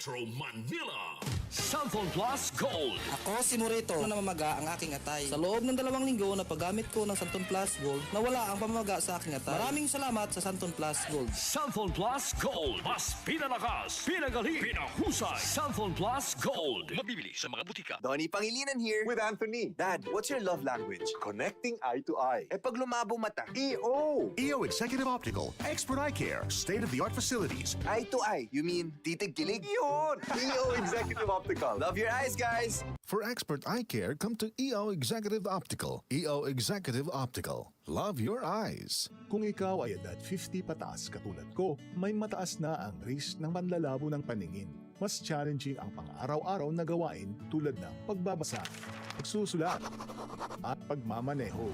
Metro Manila. Cellphone Plus Gold. Ako si Morito na namamaga ang aking atay. Sa loob ng 2 linggo na paggamit ko ng Santon Plus Gold, nawala ang pamamaga sa aking atay. Maraming salamat sa Santon Plus Gold. Cellphone Plus Gold. Mas pinalakas, pinagaling, pinahusay. Cellphone Plus Gold. Mabibili sa mga butika. Donnie Pangilinan here. With Anthony. Dad, what's your love language? Connecting eye to eye. Eh pag lumabo mata. EO! EO Executive Optical, expert eye care, state-of-the-art facilities. Eye to eye, you mean titig kilig? Yun! EO Executive Optical. Love your eyes, guys! For expert eye care, come to EO Executive Optical. EO Executive Optical. Love your eyes. Kung ikaw ay edad 50 pataas katulad ko, may mataas na ang risk ng panlalabo ng paningin. Mas challenging ang pang-araw-araw na gawain tulad ng pagbabasa, pagsusulat, at pagmamaneho.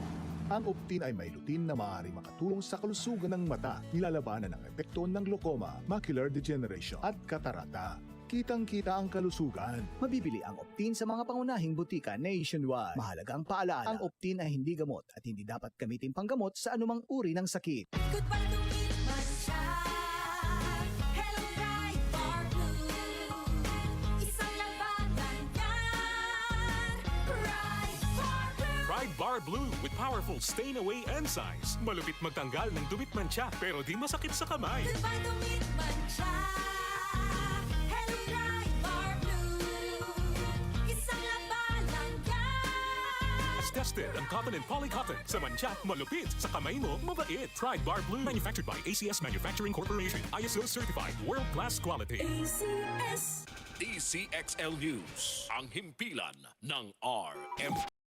Ang Optin ay may lutin na maaari makatulong sa kalusugan ng mata, nilalabanan ang epekto ng glaucoma, macular degeneration at katarata. Kitang-kita ang kalusugan. Mabibili ang Optin sa mga pangunahing butika nationwide. Mahalaga ang paalaala. Ang Optin ay hindi gamot at hindi dapat gamitin panggamot sa anumang uri ng sakit. Goodbye to me, Mancha. Hello, Bright Bar Blue. Isang labanan yan. Bright Bar Blue. Pride Bar Blue with powerful stain-away enzymes. Malupit magtanggal ng dumit mancha pero di masakit sa kamay. Goodbye to me, Mancha. Hello, Bright Bar Blue. Isang labanan yan. As tested ang cotton and polycotton. Sa mancha, malupit. Sa kamay mo, mabait. Pride Bar Blue. Manufactured by ACS Manufacturing Corporation. ISO certified. World-class quality. ACS. DCXL News. Ang himpilan ng RMN.